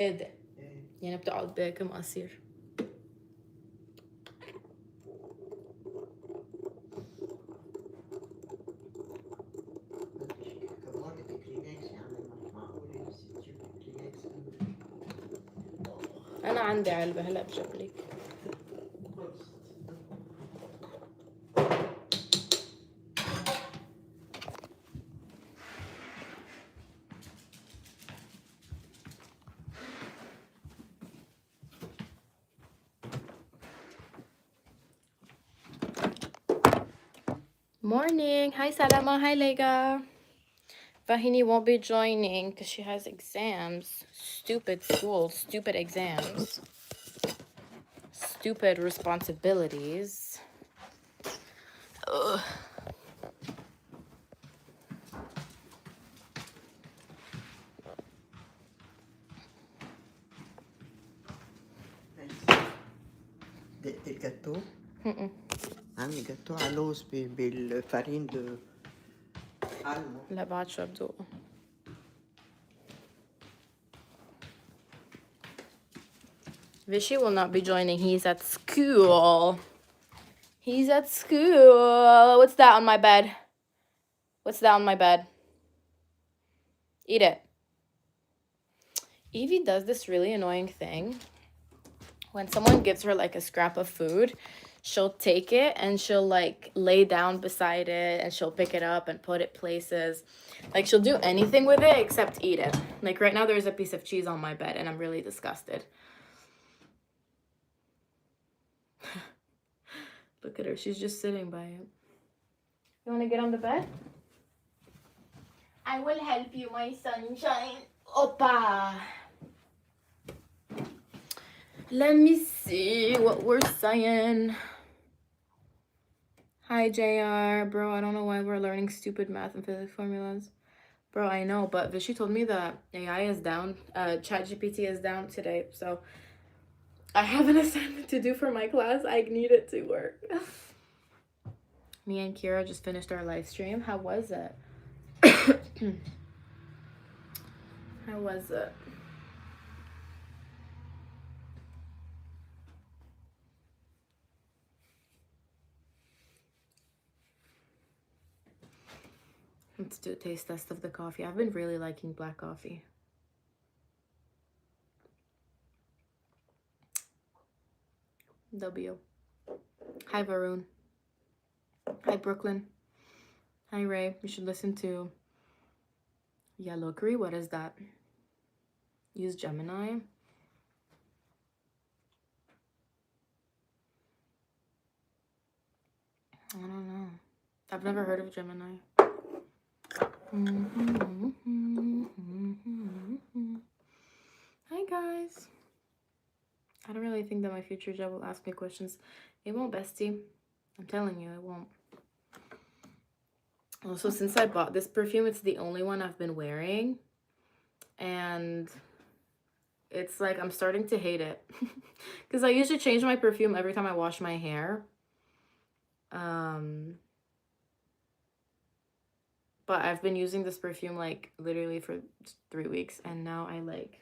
ايه ده؟ يعني بتقعد بكم قصير؟ انا عندي علبة هلا بجيب لك. Morning. Hi Salama. Hi Lega. Fahini won't be joining because she has exams. Stupid school, stupid exams, stupid responsibilities. Ugh. Del gâteau. عامل جاتو على لوز بالفارين دو almond. لا بعد شو بدوقه. Vishy will not be joining. He's at school. He's at school. What's that on my bed? What's that on my bed? Eat it. Evie does this really annoying thing. When someone gives her like a scrap of food, she'll take it and she'll like lay down beside it and she'll pick it up and put it places. Like she'll do anything with it except eat it. Like right now there's a piece of cheese on my bed and I'm really disgusted. Look at her. She's just sitting by it. You want to get on the bed? I will help you, my sunshine. Opa! Let me see what we're saying. Hi, JR. Bro, I don't know why we're learning stupid math and physics formulas. Bro, I know, but Vishy told me that AI is down. ChatGPT is down today, so I have an assignment to do for my class. I need it to work. Me and Kira just finished our live stream. How was it? How was it? Let's do a taste test of the coffee. I've been really liking black coffee. W. Hi, Varun. Hi, Brooklyn. Hi, Ray. You should listen to Yalokri. What is that? Use Gemini. I don't know. I've never heard of Gemini. Hi, guys. I don't really think that my future job will ask me questions. It won't, bestie. I'm telling you, it won't. Also, since I bought this perfume, it's the only one I've been wearing. And it's like I'm starting to hate it. Because I usually change my perfume every time I wash my hair. But I've been using this perfume like literally for 3 weeks. And now I like...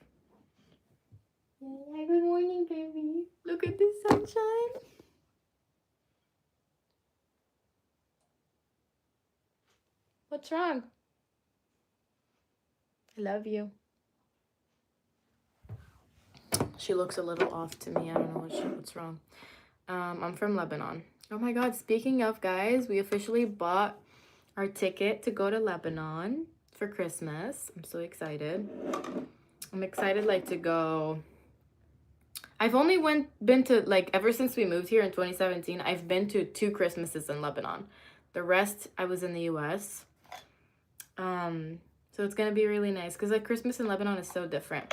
Good morning, baby. Look at this sunshine. What's wrong? I love you. She looks a little off to me. I don't know what's wrong. I'm from Lebanon. Oh my god, speaking of, guys, we officially bought our ticket to go to Lebanon for Christmas. I'm so excited. I'm excited like to go. I've only been to like ever since we moved here in 2017, I've been to 2 Christmases in Lebanon. The rest I was in the US. So it's gonna be really nice because like Christmas in Lebanon is so different.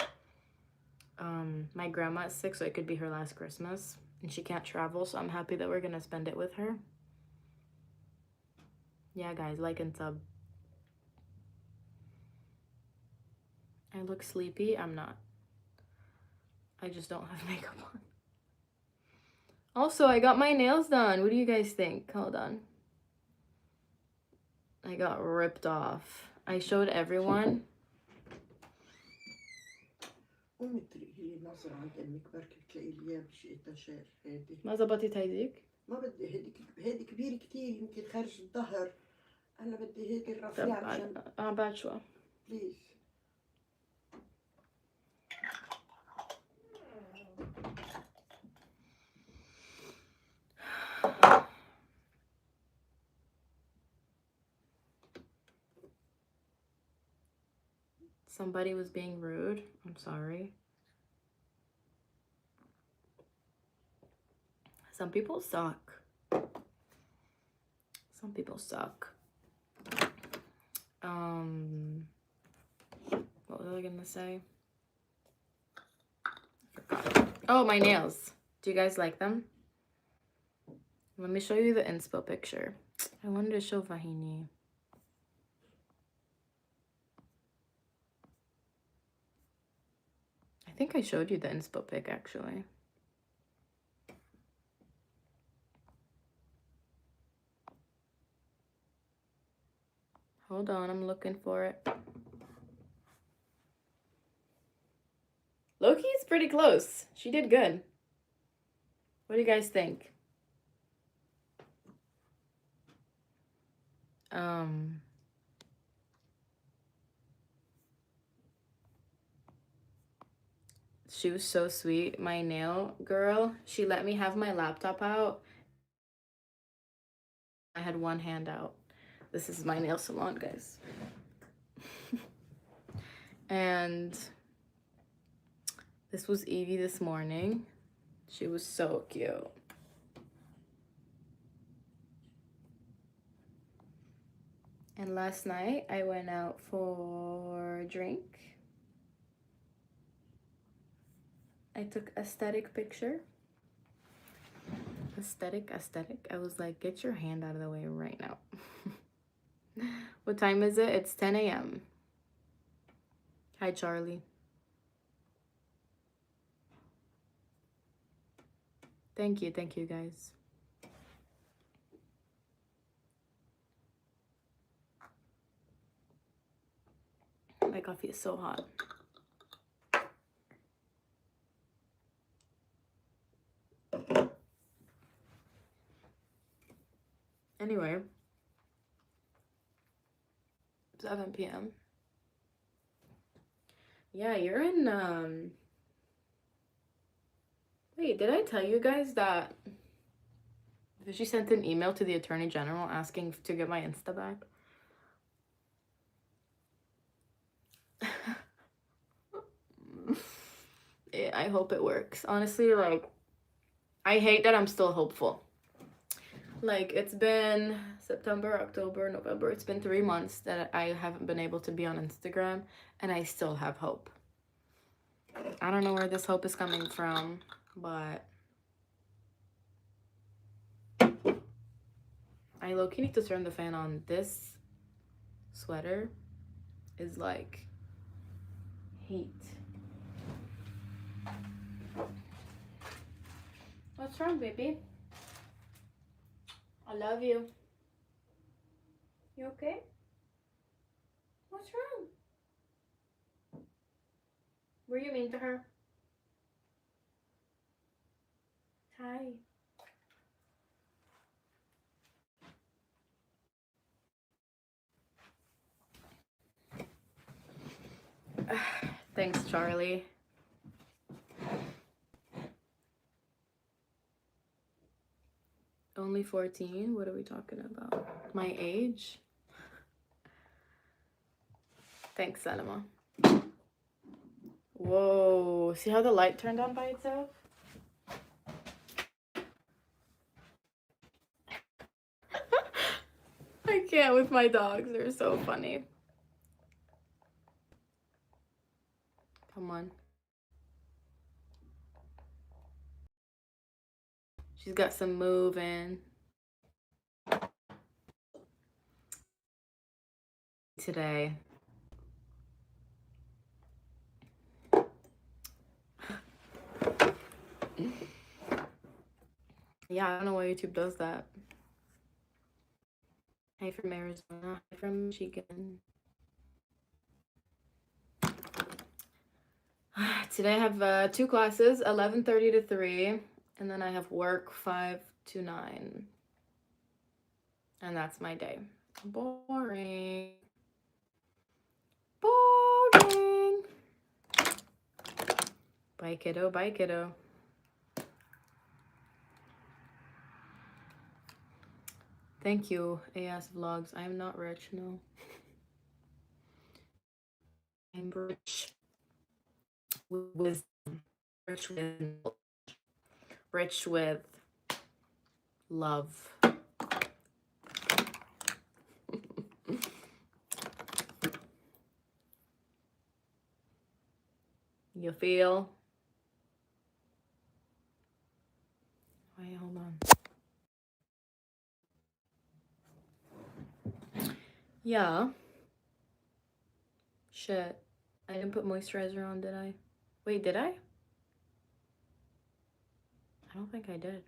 My grandma is sick, so it could be her last Christmas and she can't travel, so I'm happy that we're gonna spend it with her. Yeah, guys, like and sub. I look sleepy. I'm not. I just don't have makeup on. Also, I got my nails done. What do you guys think? Hold on. I got ripped off. I showed everyone. قومي ترقي لي نظرة عند أمك بركي بتلاقي لي إياها بشي إتاجير هادي. ما زبطت هيديك؟ ما بدي هيدي كبيرة كتير يمكن خارج الظهر. أنا بدي هيدي طب الرفيعة مشان بعد شوي. بليز. Somebody was being rude. I'm sorry. Some people suck. Some people suck. What was I gonna say? I forgot. Oh, my nails. Do you guys like them? Let me show you the inspo picture. I wanted to show Vahini. I think I showed you the inspo pic actually. Hold on, I'm looking for it. Loki's pretty close. She did good. What do you guys think? She was so sweet. My nail girl, she let me have my laptop out. I had one hand out. This is my nail salon, guys. And this was Evie this morning. She was so cute. And last night I went out for a drink. I took aesthetic picture. Aesthetic. I was like, get your hand out of the way right now. What time is it? It's 10 a.m. Hi, Charlie. Thank you, guys. My coffee is so hot. Anyway, 7 p.m. Yeah, you're in, wait, did I tell you guys that she sent an email to the Attorney General asking to get my Insta back? I hope it works. Honestly, like, I hate that I'm still hopeful. Like, it's been September, October, November. It's been 3 months that I haven't been able to be on Instagram, and I still have hope. I don't know where this hope is coming from, but I low-key need to turn the fan on. This sweater is like heat. What's wrong, baby? I love you. You okay? What's wrong? Were you mean to her? Hi. Thanks, Charlie. Only 14? What are we talking about? My age? Thanks, Salama. Whoa. See how the light turned on by itself? I can't with my dogs. They're so funny. Come on. She's got some moving. Today. Yeah, I don't know why YouTube does that. Hi from Arizona. Hi from Michigan. Today I have 2 classes, 11:30 to 3, and then I have work 5 to 9. And that's my day. Boring. Boring. Bye, kiddo. Bye, kiddo. Thank you, AS Vlogs. I am not rich, no. I'm rich with wisdom. Rich with love. You feel? Wait, hold on. Yeah. Shit. I didn't put moisturizer on, did I? Wait, did I? I don't think I did.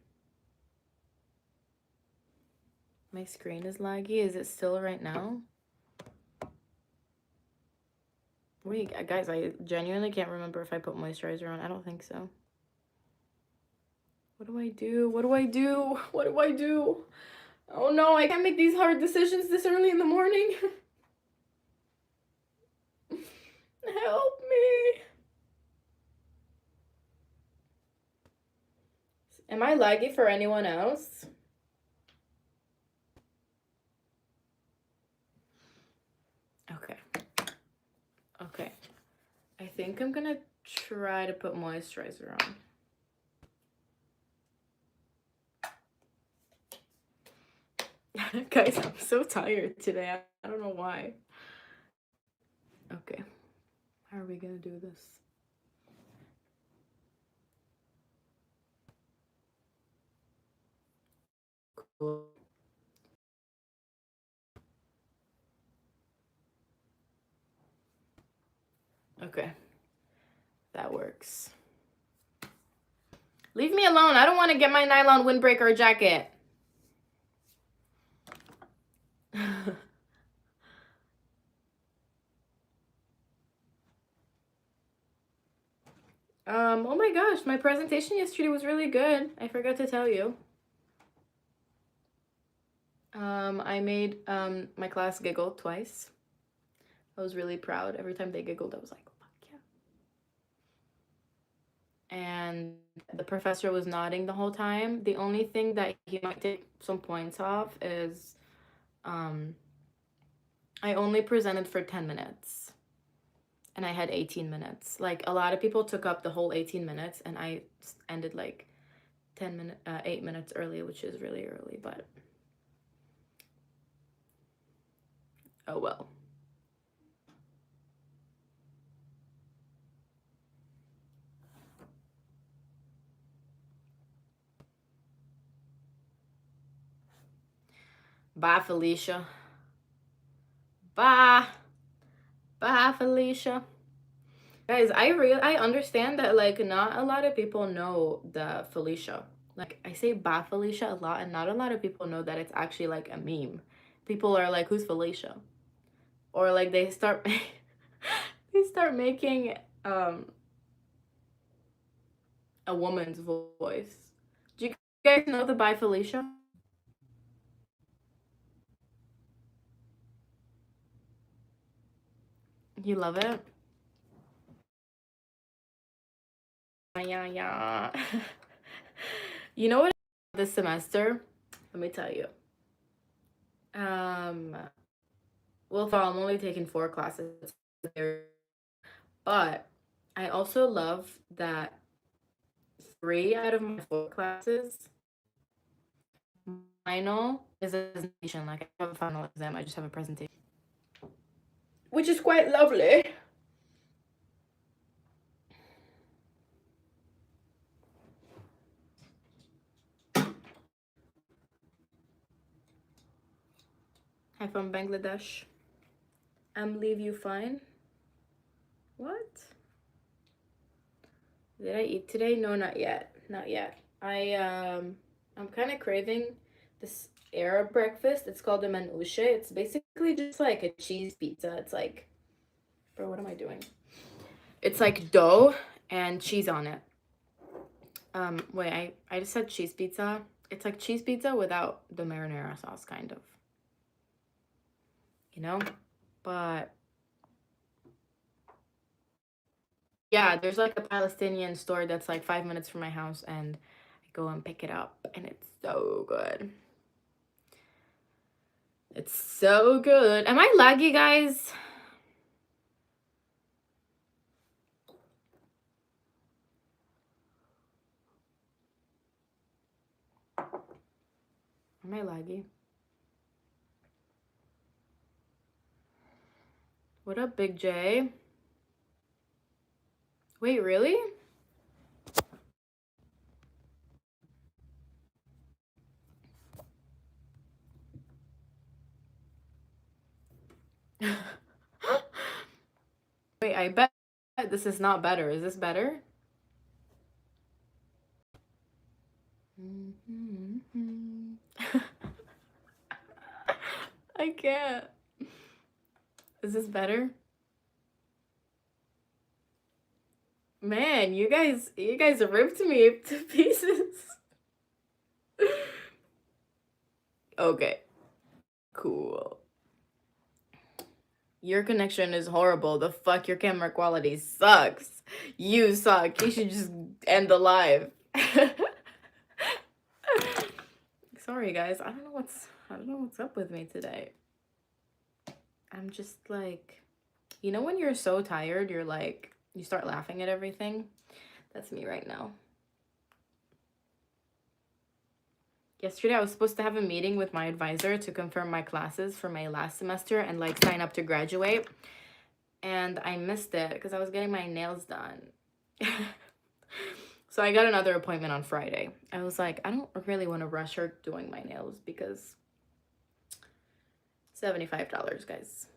My screen is laggy. Is it still right now? Wait, guys, I genuinely can't remember if I put moisturizer on. I don't think so. What do I do? What do I do? What do I do? Oh no, I can't make these hard decisions this early in the morning. Help me. Am I laggy for anyone else? Okay. Okay. I think I'm gonna try to put moisturizer on. Guys, I'm so tired today. I don't know why. Okay. How are we gonna do this? Cool. Okay. That works. Leave me alone. I don't want to get my nylon windbreaker jacket. Oh my gosh, my presentation yesterday was really good. I forgot to tell you. I made my class giggle twice. I was really proud. Every time they giggled, I was like, oh, fuck yeah. And the professor was nodding the whole time. The only thing that he might take some points off is I only presented for 10 minutes. And I had 18 minutes. Like, a lot of people took up the whole 18 minutes, and I ended like 8 minutes early, which is really early, but oh well. Bye, Felicia. Bye. Bye, Felicia. Guys, I understand that like not a lot of people know the Felicia. Like, I say bye Felicia a lot, and not a lot of people know that it's actually like a meme. People are like, who's Felicia? Or like they start they start making a woman's voice. Do you guys know the bye Felicia? You love it? Yeah. You know what this semester? Let me tell you. Well, I'm only taking 4 classes, but I also love that 3 out of my 4 classes, final is a presentation. Like, I have a final exam, I just have a presentation, which is quite lovely. Hi from Bangladesh. Leave you fine. What? Did I eat today? No, not yet. Not yet. I'm kind of craving this Arab breakfast. It's called a manouche. It's basically just like a cheese pizza. It's like, bro, what am I doing? It's like dough and cheese on it. Wait, I just said cheese pizza. It's like cheese pizza without the marinara sauce, kind of. You know? But yeah, there's like a Palestinian store that's like 5 minutes from my house, and I go and pick it up, and it's so good. It's so good. Am I laggy, guys? Am I laggy? What up, Big J? Wait, really? Wait, I bet this is not better. Is this better? I can't. Is this better? Man, you guys ripped me to pieces. Okay. Cool. Your connection is horrible. The fuck, your camera quality sucks. You suck. You should just end the live. Sorry guys. I don't know what's up with me today. I'm just like, you know when you're so tired, you're like, you start laughing at everything? That's me right now. Yesterday I was supposed to have a meeting with my advisor to confirm my classes for my last semester and like sign up to graduate. And I missed it because I was getting my nails done. So I got another appointment on Friday. I was like, I don't really want to rush her doing my nails because $75, guys.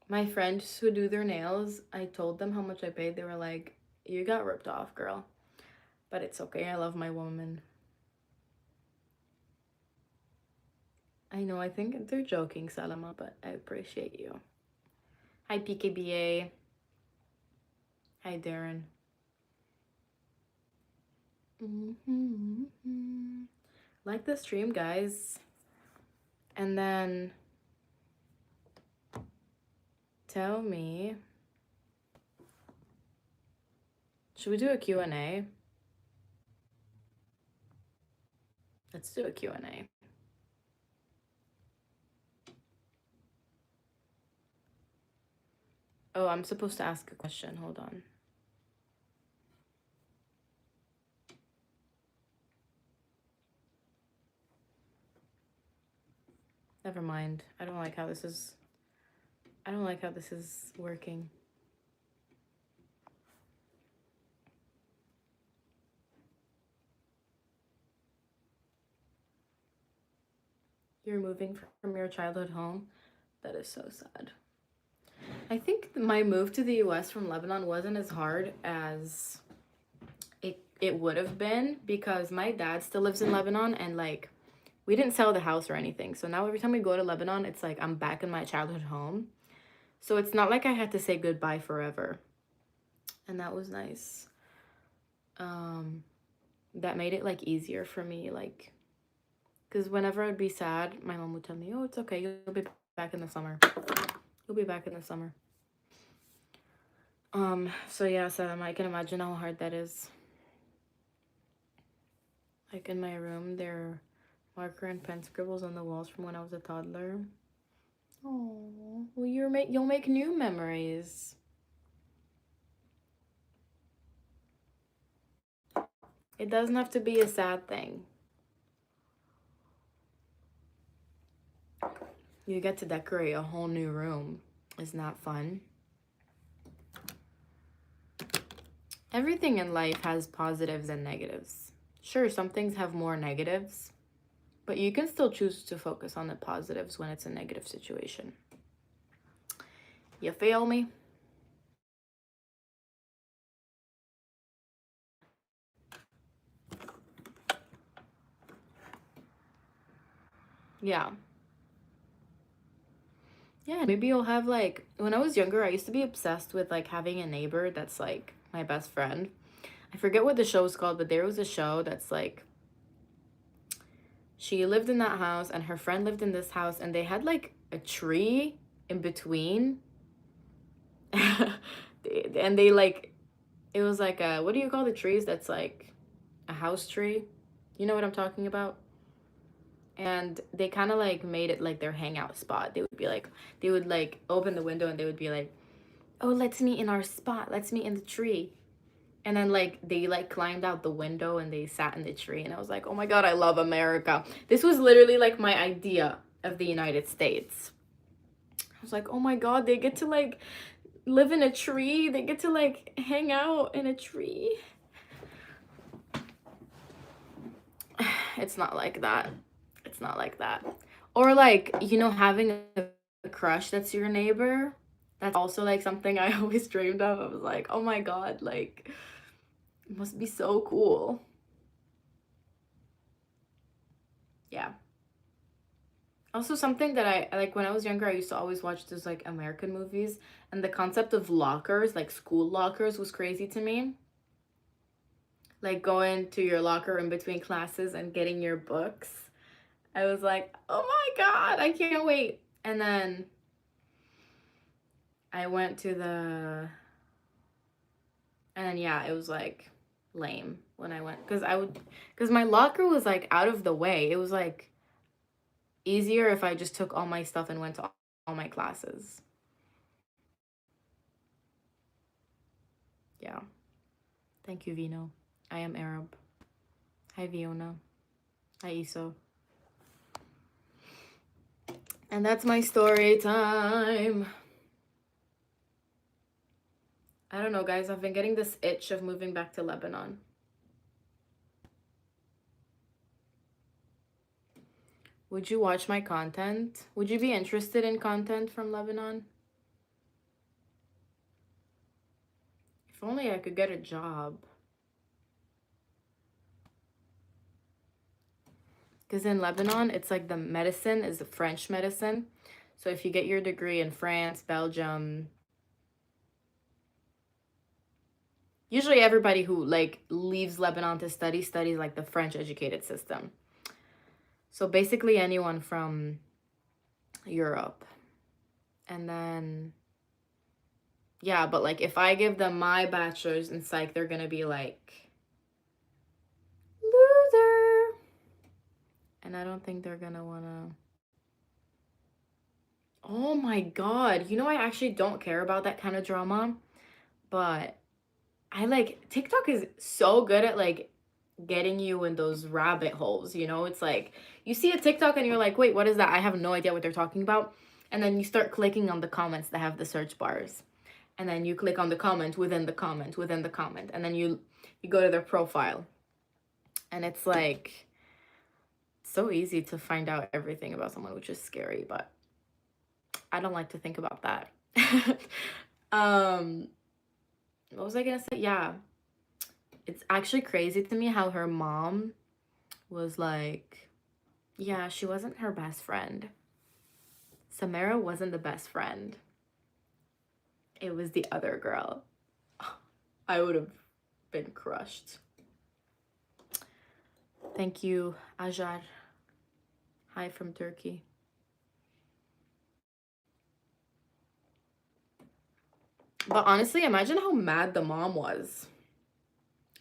My friends who do their nails, I told them how much I paid. They were like, you got ripped off, girl. But it's okay. I love my woman. I know, I think they're joking, Salama, but I appreciate you. Hi, PKBA. Hi, Darren. Like the stream, guys. And then tell me, should we do a Q&A? Let's do a Q&A. Oh, I'm supposed to ask a question. Hold on. Never mind. I don't like how this is working. You're moving from your childhood home? That is so sad. I think my move to the US from Lebanon wasn't as hard as it would have been because my dad still lives in Lebanon, and like we didn't sell the house or anything. So now every time we go to Lebanon, it's like I'm back in my childhood home. So it's not like I had to say goodbye forever. And that was nice. That made it like easier for me, like, because whenever I'd be sad, my mom would tell me, oh, it's okay, you'll be back in the summer. You'll be back in the summer. So yeah, Sam, I can imagine how hard that is. Like in my room, there are marker and pen scribbles on the walls from when I was a toddler. Oh, well, you'll make new memories. It doesn't have to be a sad thing. You get to decorate a whole new room. Isn't that fun? Everything in life has positives and negatives. Sure, some things have more negatives, but you can still choose to focus on the positives when it's a negative situation. You feel me? Yeah. Yeah, maybe you'll have like, when I was younger, I used to be obsessed with like having a neighbor that's like my best friend. I forget what the show is called, but there was a show that's like, she lived in that house and her friend lived in this house, and they had like a tree in between. And they like, it was like a, what do you call the trees that's like a house tree? You know what I'm talking about? And they kind of like made it like their hangout spot. They would be like, they would like open the window and they would be like, oh, let's meet in our spot, let's meet in the tree. And then like they like climbed out the window and they sat in the tree, and I was like, oh my god, I love America. This was literally like my idea of the United States. I was like, oh my god, they get to like live in a tree, they get to like hang out in a tree. It's not like that. It's not like that. Or like, you know, having a crush that's your neighbor. That's also like something I always dreamed of. I was like, oh my god, like it must be so cool. Yeah. Also, something that I like, when I was younger, I used to always watch those like American movies, and the concept of lockers, like school lockers, was crazy to me. Like going to your locker in between classes and getting your books. I was like, oh my god, I can't wait. And then I went to the, and then yeah, it was like lame when I went, because my locker was like out of the way. It was like easier if I just took all my stuff and went to all my classes. Yeah. Thank you, Vino. I am Arab. Hi, Viona. Hi, Iso. And that's my story time. I don't know, guys. I've been getting this itch of moving back to Lebanon. Would you watch my content? Would you be interested in content from Lebanon? If only I could get a job. Because in Lebanon, it's like the medicine is the French medicine. So if you get your degree in France, Belgium, usually everybody who like leaves Lebanon to study studies like the French educated system. So basically anyone from Europe. And then yeah, but like if I give them my bachelor's in psych, they're gonna be like, loser. And I don't think they're gonna wanna. Oh my god. You know, I actually don't care about that kind of drama, but I like, TikTok is so good at like getting you in those rabbit holes, you know? It's like you see a TikTok and you're like, wait, what is that? I have no idea what they're talking about. And then you start clicking on the comments that have the search bars. And then you click on the comment within the comment within the comment. And then you go to their profile. And it's like so easy to find out everything about someone, which is scary, but I don't like to think about that. um what was I gonna say? Yeah. It's actually crazy to me how her mom was like, yeah, she wasn't her best friend. Samara wasn't the best friend. It was the other girl. I would have been crushed. Thank you, Ajar. Hi from Turkey. But honestly, imagine how mad the mom was.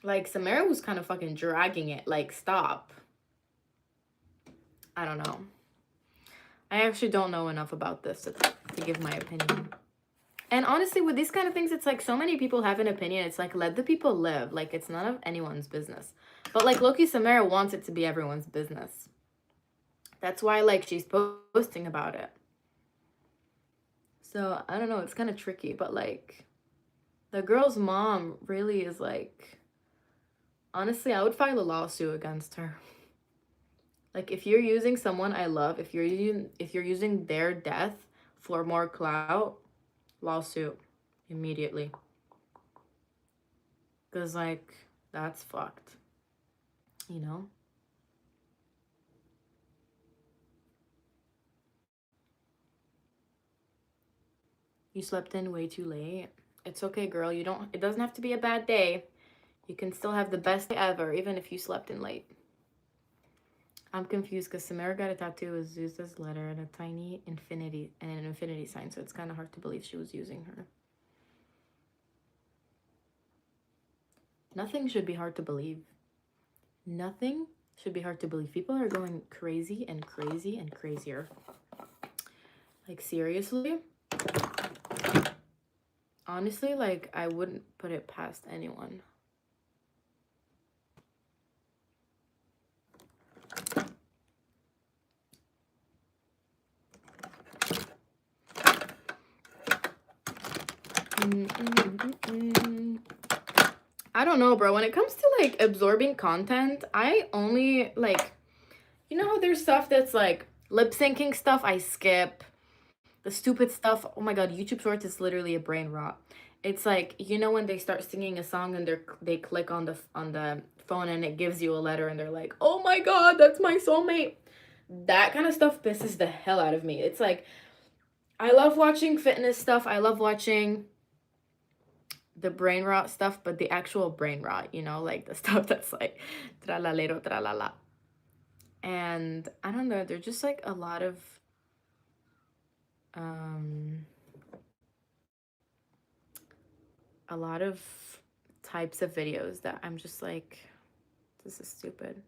Like, Samara was kind of fucking dragging it. Like, stop. I don't know. I actually don't know enough about this to give my opinion. And honestly, with these kind of things, it's like so many people have an opinion. It's like, let the people live. Like, it's none of anyone's business. But like, Loki Samara wants it to be everyone's business. That's why like she's posting about it. So I don't know, it's kind of tricky, but like the girl's mom really is like, honestly, I would file a lawsuit against her. Like, if you're using someone I love, if you're using their death for more clout, lawsuit immediately. Cause like that's fucked. You know? You slept in way too late. It's okay, girl. It doesn't have to be a bad day. You can still have the best day ever, even if you slept in late. I'm confused because Samara got a tattoo with Zeus's letter and a tiny infinity and an infinity sign, so it's kind of hard to believe she was using her. Nothing should be hard to believe. Nothing should be hard to believe. People are going crazy and crazy and crazier. Like, seriously? Honestly, like, I wouldn't put it past anyone. I don't know, bro. When it comes to like absorbing content, I only like, you know, there's stuff that's like lip syncing stuff I skip. The stupid stuff. Oh my god, YouTube Shorts is literally a brain rot. It's like, you know, when they start singing a song and they click on the phone and it gives you a letter and they're like, "Oh my god, that's my soulmate." That kind of stuff pisses the hell out of me. It's like, I love watching fitness stuff. I love watching the brain rot stuff, but the actual brain rot, you know, like the stuff that's like tralalero tralala. And I don't know, they're just like um a lot of types of videos that I'm just like, this is stupid.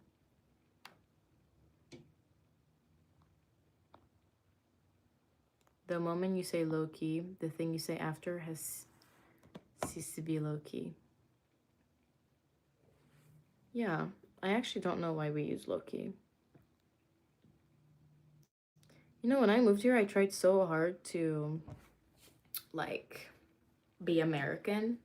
The moment you say low key, the thing you say after has ceased to be low key. Yeah, I actually don't know why we use low key. You know, when I moved here, I tried so hard to like be American.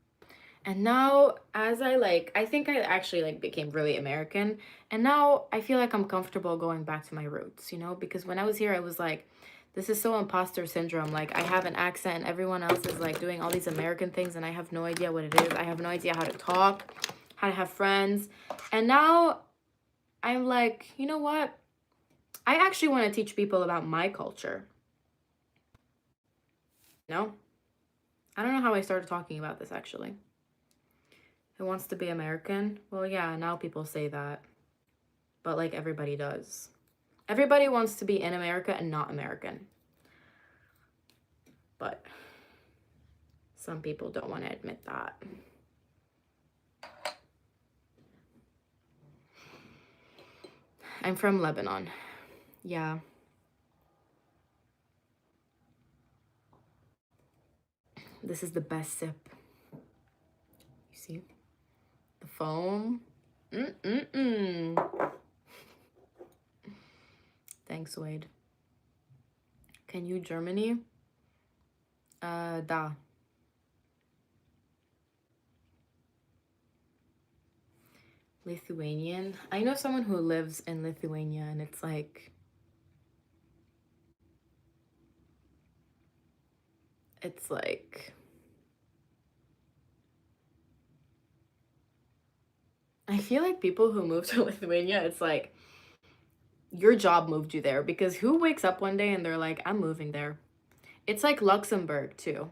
And now as I think I actually like became really American. And now I feel like I'm comfortable going back to my roots, you know, because when I was here, I was like, this is so imposter syndrome. Like, I have an accent and everyone else is like doing all these American things and I have no idea what it is. I have no idea how to talk, how to have friends. And now I'm like, you know what? I actually want to teach people about my culture. You know? I don't know how I started talking about this actually. Who wants to be American? Well, yeah, now people say that. But like everybody does. Everybody wants to be in America and not American. But some people don't want to admit that. I'm from Lebanon. Yeah. This is the best sip. You see? The foam. Thanks, Wade. Can you Germany? Da. Lithuanian. I know someone who lives in Lithuania and it's like, I feel like people who move to Lithuania, it's like your job moved you there, because who wakes up one day and they're like, I'm moving there? It's like Luxembourg too.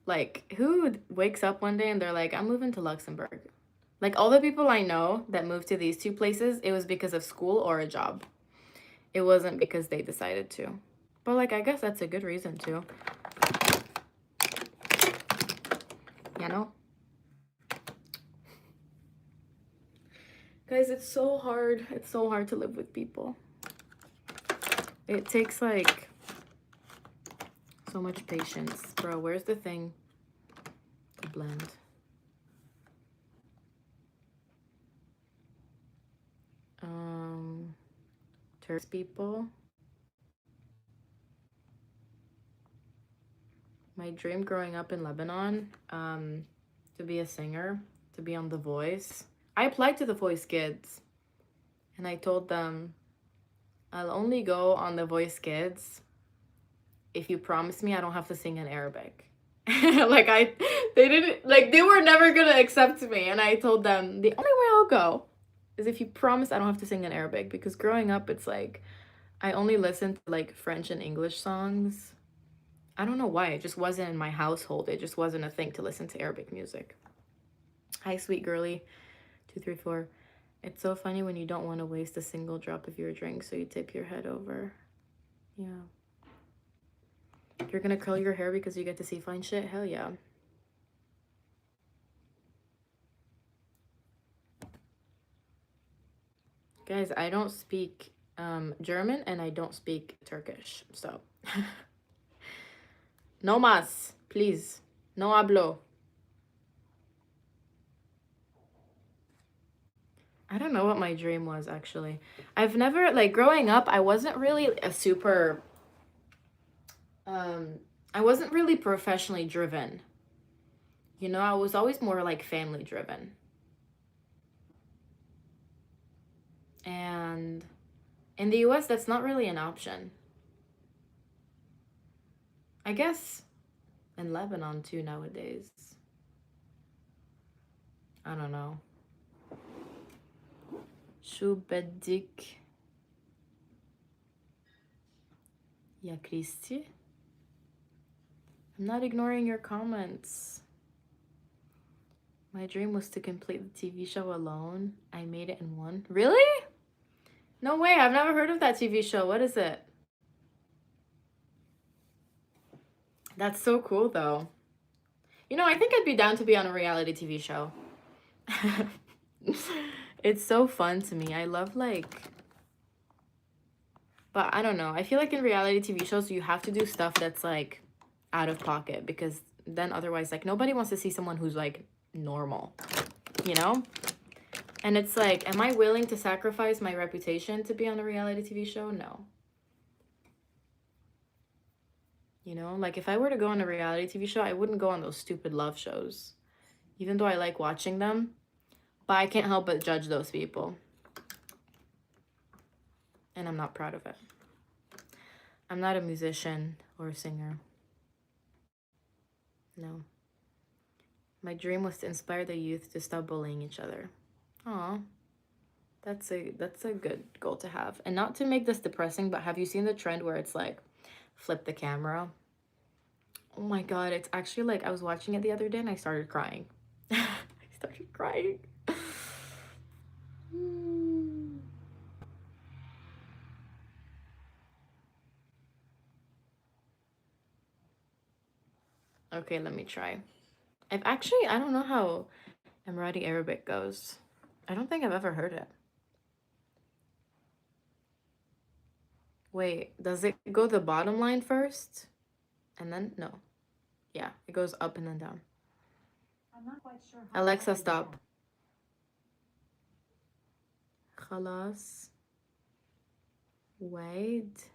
Like, who wakes up one day and they're like, I'm moving to Luxembourg? Like, all the people I know that moved to these two places, it was because of school or a job. It wasn't because they decided to. But like, I guess that's a good reason too. You know? Guys, it's so hard. It's so hard to live with people. It takes like so much patience. Bro, where's the thing to blend? Turks people. My dream growing up in Lebanon, to be a singer, to be on The Voice. I applied to The Voice Kids and I told them, I'll only go on The Voice Kids if you promise me I don't have to sing in Arabic. They were never gonna accept me. And I told them, the only way I'll go is if you promise I don't have to sing in Arabic, because growing up, it's like, I only listened to like French and English songs. I don't know why. It just wasn't in my household. It just wasn't a thing to listen to Arabic music. Hi, sweet girly. 234. It's so funny when you don't want to waste a single drop of your drink, so you tip your head over. Yeah. You're gonna curl your hair because you get to see fine shit? Hell yeah. Guys, I don't speak German and I don't speak Turkish, so. No mas, please. No hablo. I don't know what my dream was, actually. I've never, like, growing up, I wasn't really a super, I wasn't really professionally driven. You know, I was always more, like, family driven. And in the US, that's not really an option. I guess in Lebanon, too, nowadays. I don't know. شو بدك يا كريستي? I'm not ignoring your comments. My dream was to complete the TV show alone. I made it in one. Really? No way. I've never heard of that TV show. What is it? That's so cool, though. You know, I think I'd be down to be on a reality TV show. It's so fun to me. I love, like... But I don't know. I feel like in reality TV shows, you have to do stuff that's, like, out of pocket. Because then otherwise, like, nobody wants to see someone who's, like, normal. You know? And it's like, am I willing to sacrifice my reputation to be on a reality TV show? No. You know? Like, if I were to go on a reality TV show, I wouldn't go on those stupid love shows. Even though I like watching them. But I can't help but judge those people. And I'm not proud of it. I'm not a musician or a singer. No. My dream was to inspire the youth to stop bullying each other. Aw. That's a good goal to have. And not to make this depressing, but have you seen the trend where it's like, flip the camera? Oh my god, it's actually like, I was watching it the other day and I started crying. I started crying. Okay, let me try. I don't know how Emirati Arabic goes. I don't think I've ever heard it. Wait, does it go the bottom line first? And then, no. Yeah, it goes up and then down. I'm not quite sure how Alexa, stop. خلاص. Wait.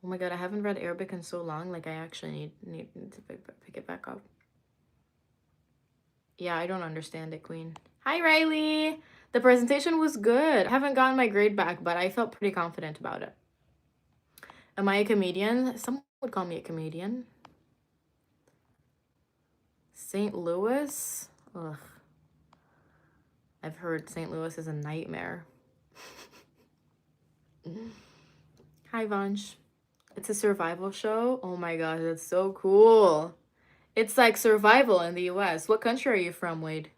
Oh my god, I haven't read Arabic in so long. Like, I actually need to pick it back up. Yeah, I don't understand it, Queen. Hi, Riley. The presentation was good. I haven't gotten my grade back, but I felt pretty confident about it. Am I a comedian? Someone would call me a comedian. St. Louis? Ugh. I've heard St. Louis is a nightmare. Hi, Vansh. It's a survival show? Oh my gosh, that's so cool. It's like survival in the US. What country are you from, Wade?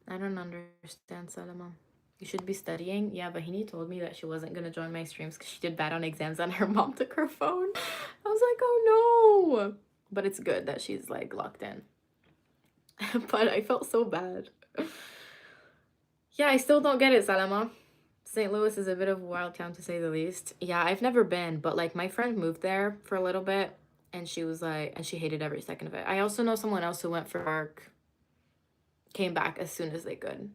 I don't understand, Salama. You should be studying. Yeah, Bahini told me that she wasn't going to join my streams because she did bad on exams and her mom took her phone. I was like, oh no. But it's good that she's like locked in. But I felt so bad. Yeah, I still don't get it, Salama. St. Louis is a bit of a wild town to say the least. Yeah, I've never been, but like my friend moved there for a little bit and she was like, and she hated every second of it. I also know someone else who went for work, came back as soon as they could.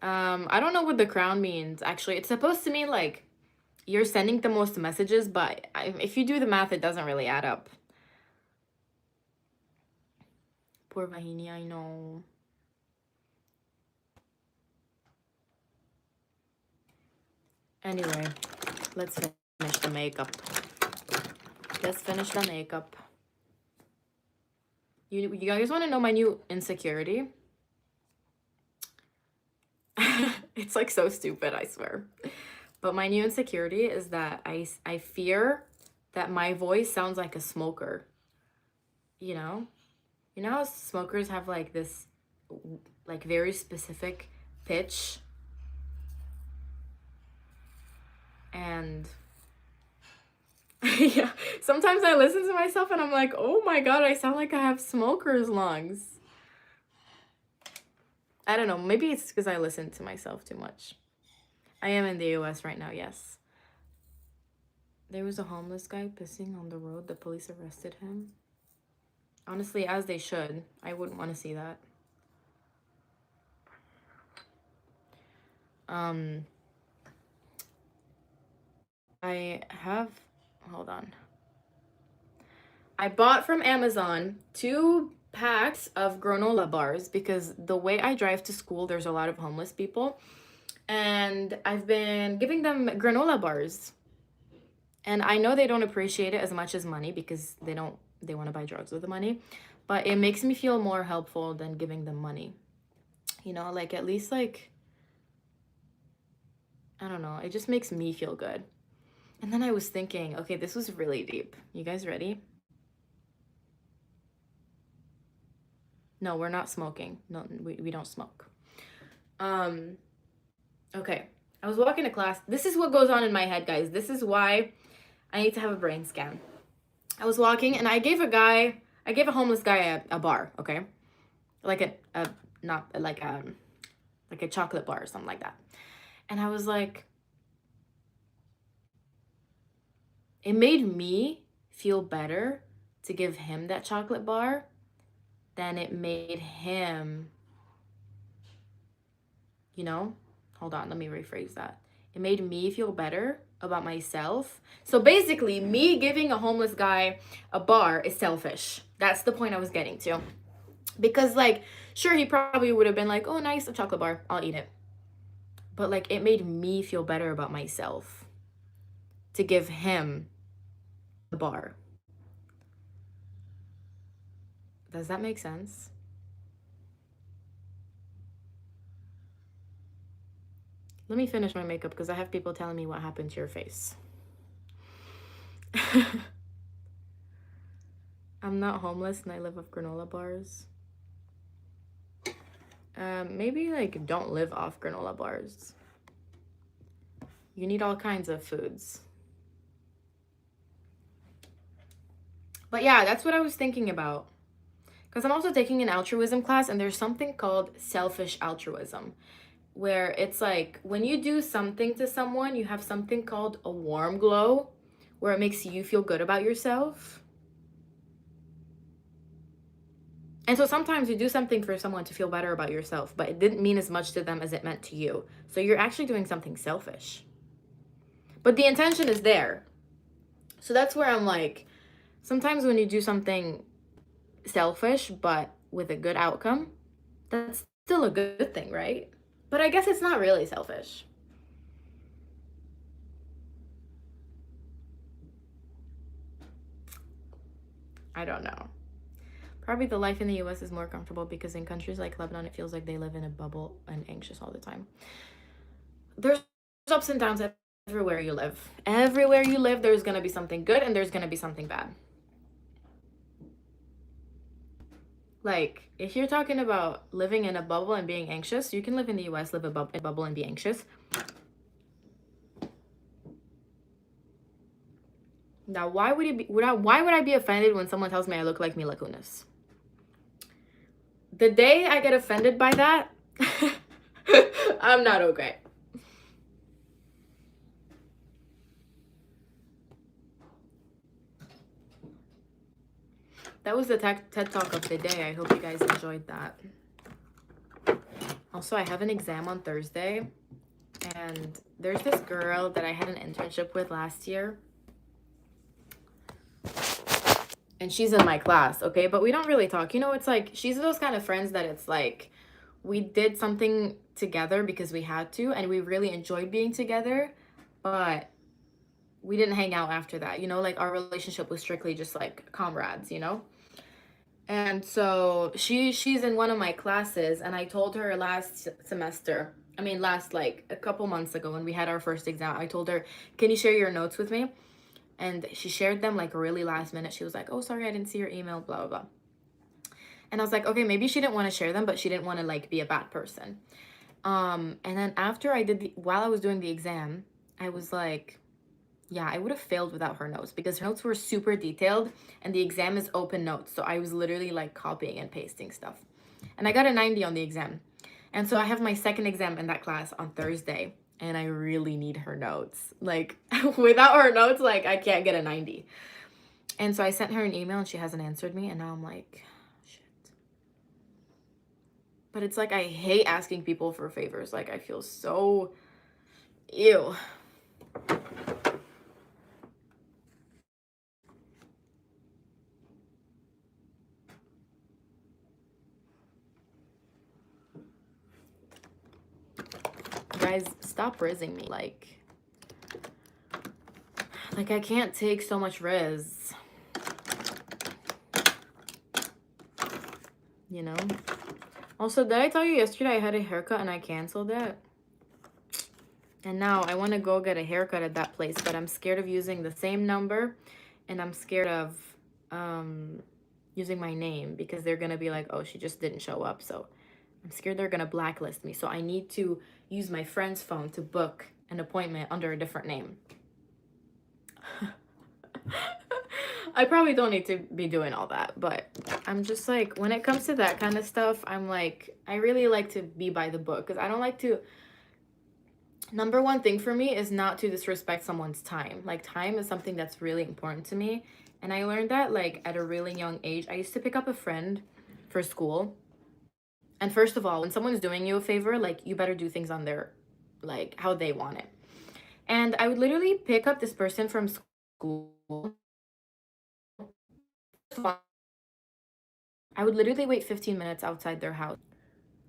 I don't know what the crown means, actually. It's supposed to mean like you're sending the most messages, but if you do the math, it doesn't really add up. Poor Vahini, I know. Anyway, let's finish the makeup. Just finished the makeup. You guys want to know my new insecurity? It's like so stupid, I swear. But my new insecurity is that I fear that my voice sounds like a smoker. You know? You know how smokers have like this like very specific pitch? And yeah, sometimes I listen to myself and I'm like, oh my god, I sound like I have smoker's lungs. I don't know, maybe it's because I listen to myself too much. I am in the US right now, yes. There was a homeless guy pissing on the road. The police arrested him. Honestly, as they should. I wouldn't want to see that. I have, hold on. I bought from Amazon 2 packs of granola bars because the way I drive to school, there's a lot of homeless people. And I've been giving them granola bars. And I know they don't appreciate it as much as money because they want to buy drugs with the money. But it makes me feel more helpful than giving them money. You know, like at least like, I don't know, it just makes me feel good. And then I was thinking, okay, this was really deep. You guys ready? No, we're not smoking. No, we don't smoke. Okay. I was walking to class. This is what goes on in my head, guys. This is why I need to have a brain scan. I was walking and I gave a homeless guy a bar, okay? Like not like a chocolate bar or something like that. And I was like, it made me feel better to give him that chocolate bar than it made him, you know? Hold on, let me rephrase that. It made me feel better about myself. So basically, me giving a homeless guy a bar is selfish. That's the point I was getting to. Because, like, sure, he probably would have been like, oh, nice, a chocolate bar. I'll eat it. But, like, it made me feel better about myself to give him the bar. Does that make sense? Let me finish my makeup because I have people telling me what happened to your face. I'm not homeless and I live off granola bars. Maybe like don't live off granola bars. You need all kinds of foods. But yeah, that's what I was thinking about. Because I'm also taking an altruism class and there's something called selfish altruism, where it's like when you do something to someone, you have something called a warm glow, where it makes you feel good about yourself. And so sometimes you do something for someone to feel better about yourself, but it didn't mean as much to them as it meant to you. So you're actually doing something selfish. But the intention is there. So that's where I'm like, sometimes when you do something selfish, but with a good outcome, that's still a good thing, right? But I guess it's not really selfish. I don't know. Probably the life in the US is more comfortable because in countries like Lebanon, it feels like they live in a bubble and anxious all the time. There's ups and downs everywhere you live. Everywhere you live, there's going to be something good and there's going to be something bad. Like, if you're talking about living in a bubble and being anxious, you can live in the US, live in a bubble and be anxious. Now, why would I be offended when someone tells me I look like Mila Kunis? The day I get offended by that, I'm not okay. That was the TED Talk of the day. I hope you guys enjoyed that. Also, I have an exam on Thursday. And there's this girl that I had an internship with last year. And she's in my class, okay? But we don't really talk. You know, it's like, she's those kind of friends that it's like, we did something together because we had to, and we really enjoyed being together, but we didn't hang out after that, you know, like our relationship was strictly just like comrades, you know. And so she's in one of my classes, and I told her last semester, I mean last like a couple months ago when we had our first exam, I told her, "Can you share your notes with me?" And she shared them like really last minute. She was like, "Oh, sorry, I didn't see your email, blah blah blah." And I was like, "Okay, maybe she didn't want to share them, but she didn't want to like be a bad person." And then after while I was doing the exam, I was like, yeah, I would have failed without her notes because her notes were super detailed and the exam is open notes. So I was literally like copying and pasting stuff. And I got a 90 on the exam. And so I have my second exam in that class on Thursday, and I really need her notes. Like without her notes, like I can't get a 90. And so I sent her an email and she hasn't answered me, and now I'm like, shit. But it's like I hate asking people for favors. Like I feel so ew. Guys, stop rizzing me. Like I can't take so much rizz. You know? Also, did I tell you yesterday I had a haircut and I canceled it? And now I want to go get a haircut at that place, but I'm scared of using the same number, and I'm scared of using my name because they're going to be like, "Oh, she just didn't show up." So I'm scared they're going to blacklist me. So I need to use my friend's phone to book an appointment under a different name. I probably don't need to be doing all that, but I'm just like, when it comes to that kind of stuff, I'm like, I really like to be by the book because I don't like to. Number one thing for me is not to disrespect someone's time. Like, time is something that's really important to me. And I learned that, like, at a really young age. I used to pick up a friend for school. And first of all, when someone's doing you a favor, like, you better do things on their, like, how they want it. And I would literally pick up this person from school. I would literally wait 15 minutes outside their house.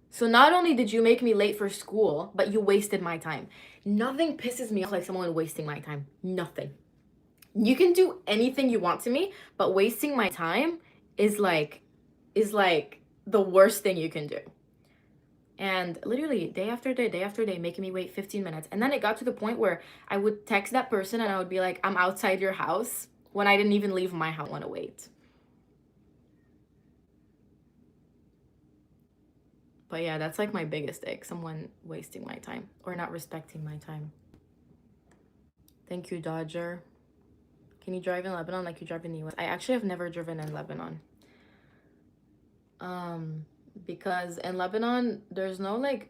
So not only did you make me late for school, but you wasted my time. Nothing pisses me off like someone wasting my time. Nothing. You can do anything you want to me, but wasting my time is like the worst thing you can do. And literally day after day, making me wait 15 minutes. And then it got to the point where I would text that person and I would be like, "I'm outside your house," when I didn't even leave my house. I want to wait. But yeah, that's like my biggest ick, someone wasting my time or not respecting my time. Thank you, Dodger. Can you drive in Lebanon like you drive in the US? I actually have never driven in Lebanon. Because in Lebanon, there's no like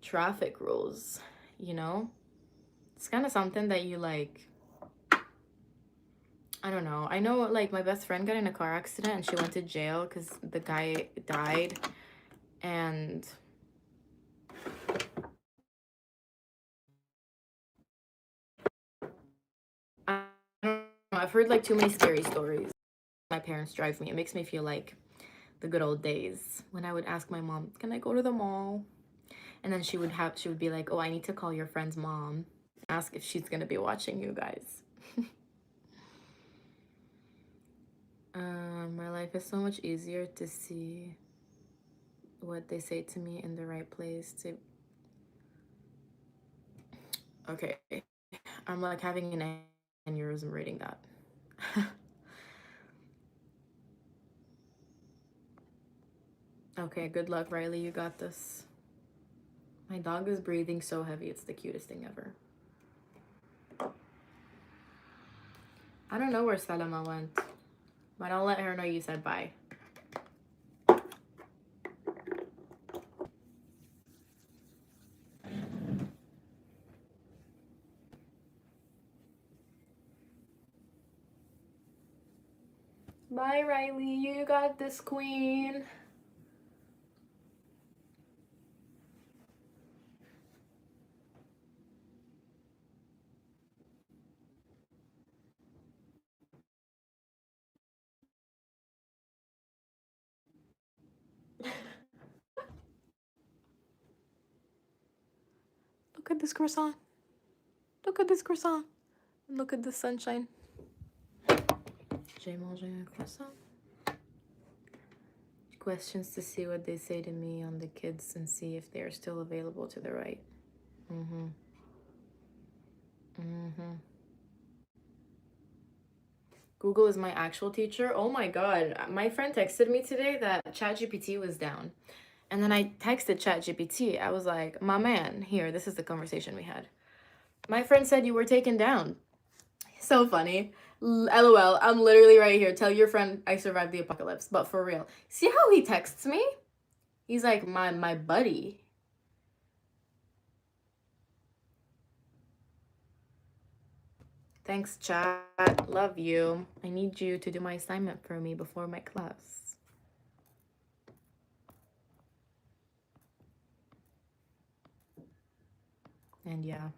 traffic rules, you know? It's kind of something that you like, I don't know. I know like my best friend got in a car accident and she went to jail because the guy died. And I don't know, I've heard like too many scary stories. My parents drive me. It makes me feel like the good old days when I would ask my mom, "Can I go to the mall?" And then she would be like, "Oh, I need to call your friend's mom, ask if she's gonna be watching you guys." My life is so much easier to see what they say to me in the right place to. Okay, I'm like having an aneurysm reading that. Okay, good luck, Riley. You got this. My dog is breathing so heavy. It's the cutest thing ever. I don't know where Salama went, but I'll let her know you said bye. Bye, Riley. You got this, queen. Look at this croissant. Look at this croissant. Look at the sunshine. J'ai mangé un croissant. Questions to see what they say to me on the kids and see if they are still available to the right. Google is my actual teacher. Oh my god. My friend texted me today that ChatGPT was down. And then I texted ChatGPT. I was like, my man, here, this is the conversation we had. My friend said you were taken down. So funny. LOL, I'm literally right here. Tell your friend I survived the apocalypse. But for real. See how he texts me? He's like my buddy. Thanks, chat. Love you. I need you to do my assignment for me before my class. And yeah.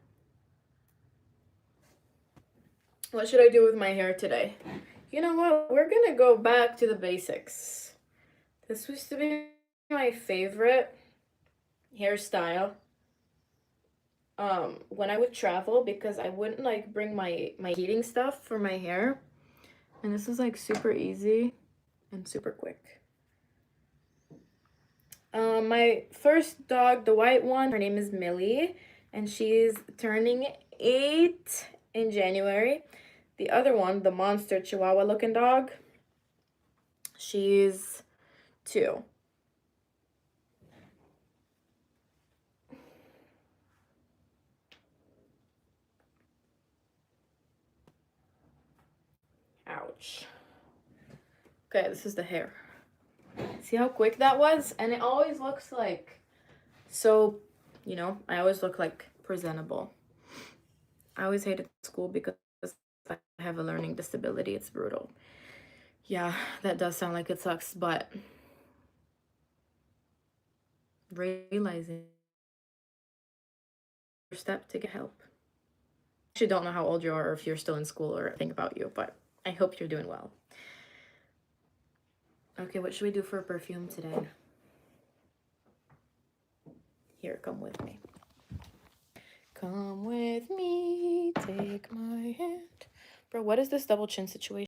What should I do with my hair today? You know what? We're gonna go back to the basics. This used to be my favorite hairstyle when I would travel, because I wouldn't like bring my heating stuff for my hair. And this is like super easy and super quick. My first dog, the white one, her name is Millie, and she's turning 8 in January. The other one, the monster Chihuahua looking dog, she's 2. Ouch. Okay, this is the hair. See how quick that was? And it always looks like so, you know, I always look like presentable. I always hated school because I have a learning disability. It's brutal. Yeah, that does sound like it sucks, but realizing your step to get help. I actually don't know how old you are or if you're still in school or think about you, but I hope you're doing well. Okay, what should we do for a perfume today? Here, come with me. Come with me, take my hand. Bro, what is this double chin situation?